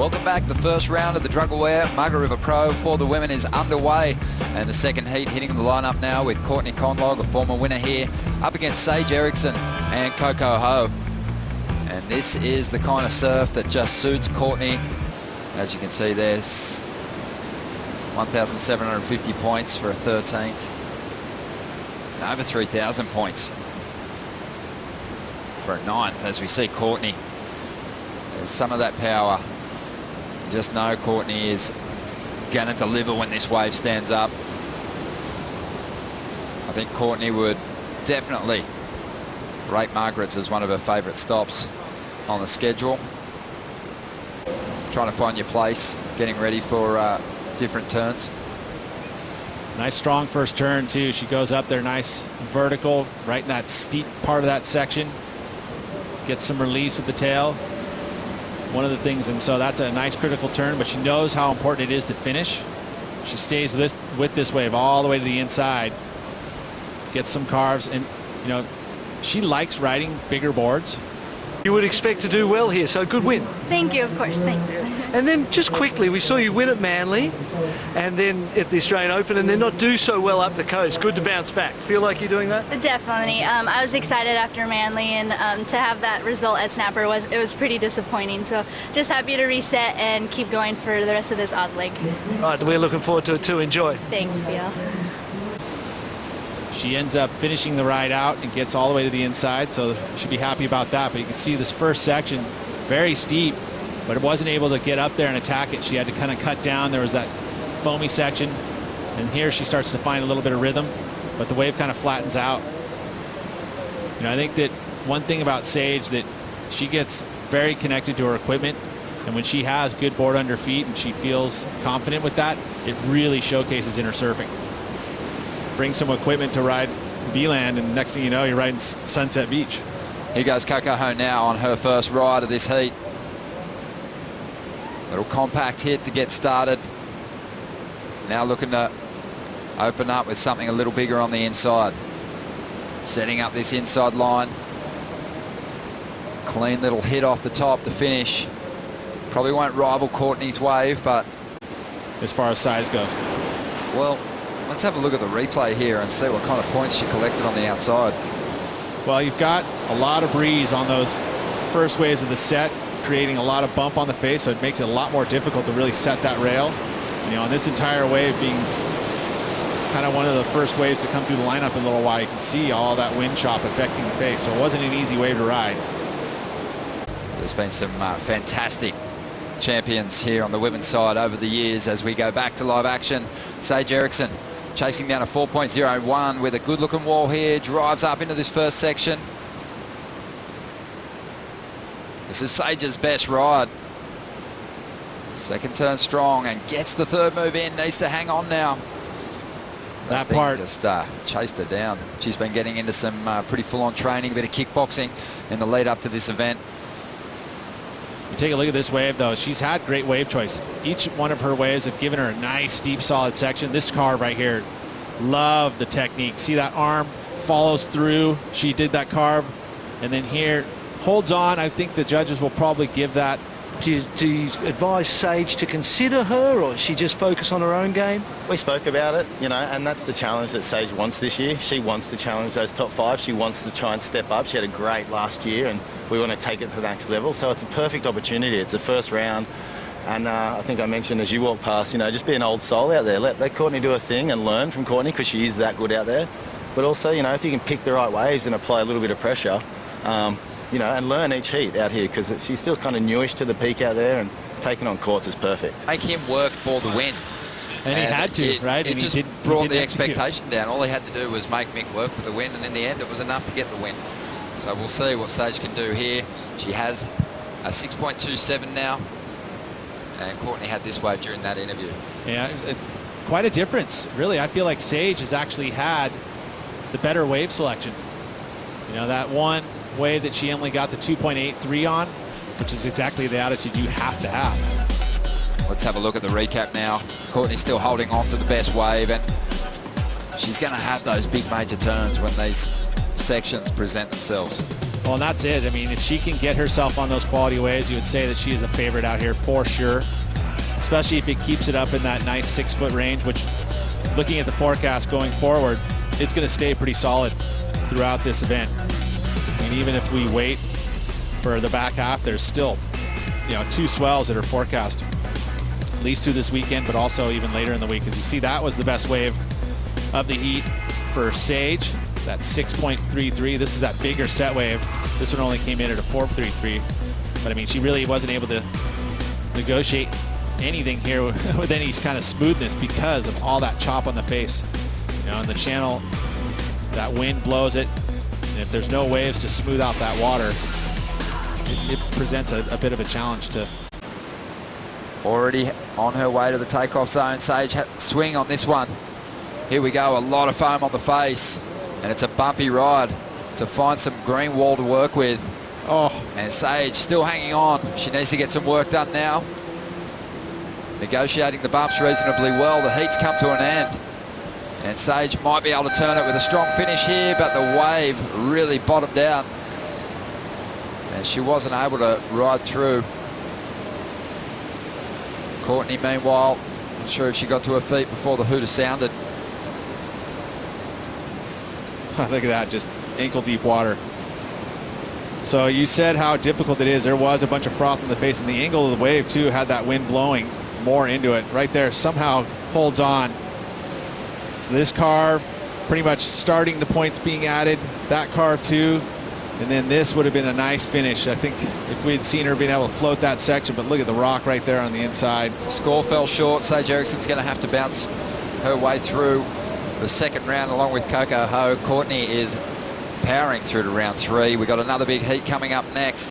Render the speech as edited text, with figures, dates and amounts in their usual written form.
Welcome back. The first round of the Drugaware Margaret River Pro for the women is underway. And the second heat hitting the lineup now with Courtney Conlogue, a former winner here, up against Sage Erickson and Coco Ho. And this is the kind of surf that just suits Courtney. As you can see, there's 1,750 points for a 13th. And over 3,000 points for a 9th, as we see Courtney. There's some of that power. You just know Courtney is going to deliver when this wave stands up. I think Courtney would definitely rate Margaret's as one of her favourite stops on the schedule. Trying to find your place, getting ready for different turns. Nice strong first turn too. She goes up there nice vertical, right in that steep part of that section. Gets some release with the tail. One of the things, and so that's a nice critical turn, but she knows how important it is to finish. She stays with this wave all the way to the inside. Gets some carves, and you know, she likes riding bigger boards. You would expect to do well here, so good win. Thank you, of course, thanks. And then just quickly, we saw you win at Manly and then at the Australian Open and then not do so well up the coast. Good to bounce back. Feel like you're doing that? Definitely. I was excited after Manly, and to have that result at Snapper was pretty disappointing. So just happy to reset and keep going for the rest of this Oz leg. Right, we're looking forward to it too. Enjoy. Thanks, Bill. She ends up finishing the ride out and gets all the way to the inside, so she'll be happy about that. But you can see this first section, very steep, but it wasn't able to get up there and attack it. She had to kind of cut down. There was that foamy section, and here she starts to find a little bit of rhythm, but the wave kind of flattens out. You know, I think that one thing about Sage, that she gets very connected to her equipment, and when she has good board under feet and she feels confident with that, it really showcases in her surfing. Bring some equipment to ride V-Land, and next thing you know, you're riding Sunset Beach. Here goes Coco Ho now on her first ride of this heat. Little compact hit to get started. Now looking to open up with something a little bigger on the inside. Setting up this inside line. Clean little hit off the top to finish. Probably won't rival Courtney's wave, but as far as size goes, well, let's have a look at the replay here and see what kind of points she collected on the outside. Well, you've got a lot of breeze on those first waves of the set, creating a lot of bump on the face, so it makes it a lot more difficult to really set that rail. You know, on this entire wave being kind of one of the first waves to come through the lineup in a little while, you can see all that wind chop affecting the face, so it wasn't an easy wave to ride. There's been some fantastic champions here on the women's side over the years. As we go back to live action, Sage Erickson chasing down a 4.01 with a good looking wall here, drives up into this first section. This is Sage's best ride. Second turn strong and gets the third move in, needs to hang on now. That part just chased her down. She's been getting into some pretty full-on training, a bit of kickboxing in the lead up to this event. You take a look at this wave though, she's had great wave choice. Each one of her waves have given her a nice steep solid section. This carve right here, love the technique. See that arm follows through, she did that carve, and then here holds on. I think the judges will probably give that. Do you advise Sage to consider her, or she just focus on her own game? We spoke about it, you know, and that's the challenge that Sage wants this year. She wants to challenge those top 5. She wants to try and step up. She had a great last year, and we want to take it to the next level. So it's a perfect opportunity. It's the first round, and I think I mentioned as you walk past, you know, just be an old soul out there. Let Courtney do her thing and learn from Courtney, because she is that good out there. But also, you know, if you can pick the right waves and apply a little bit of pressure, you know, and learn each heat out here, because she's still kind of newish to the peak out there, and taking on courts is perfect. Make him work for the win. And he had to, right? It and just he brought didn't the execute. expectation down. All he had to do was make Mick work for the win, and in the end it was enough to get the win. So we'll see what Sage can do here. She has a 6.27 now, and Courtney had this wave during that interview. Yeah, quite a difference, really. I feel like Sage has actually had the better wave selection. You know, that one wave that she only got the 2.83 on, which is exactly the attitude you have to have. Let's have a look at the recap now. Courtney's still holding on to the best wave, and she's going to have those big major turns when these sections present themselves. Well, and that's it. I mean, if she can get herself on those quality waves, you would say that she is a favorite out here for sure, especially if it keeps it up in that nice 6-foot range, which, looking at the forecast going forward, it's going to stay pretty solid throughout this event. I mean, even if we wait for the back half, there's still, 2 swells that are forecast, at least through this weekend, but also even later in the week. As you see, that was the best wave of the heat for Sage, that 6.33. This is that bigger set wave. This one only came in at a 4.33. But I mean, she really wasn't able to negotiate anything here with any kind of smoothness because of all that chop on the face. In the channel, that wind blows it. And if there's no waves to smooth out that water, it presents a bit of a challenge to. Already on her way to the takeoff zone. Sage swing on this one. Here we go, a lot of foam on the face, and it's a bumpy ride to find some green wall to work with. Oh, and Sage still hanging on. She needs to get some work done now. Negotiating the bumps reasonably well. The heat's come to an end, and Sage might be able to turn it with a strong finish here, but the wave really bottomed out, and she wasn't able to ride through. Courtney, meanwhile, not sure if she got to her feet before the hooter sounded. Look at that, just ankle deep water. So you said how difficult it is. There was a bunch of froth in the face, and the angle of the wave too had that wind blowing more into it. Right there somehow holds on. So this carve pretty much starting the points being added, that carve too, and then this would have been a nice finish. I think if we had seen her being able to float that section, but look at the rock right there on the inside. Score fell short. Sage Erickson's going to have to bounce her way through the second round along with Coco Ho. Courtney is powering through to round 3. We've got another big heat coming up next.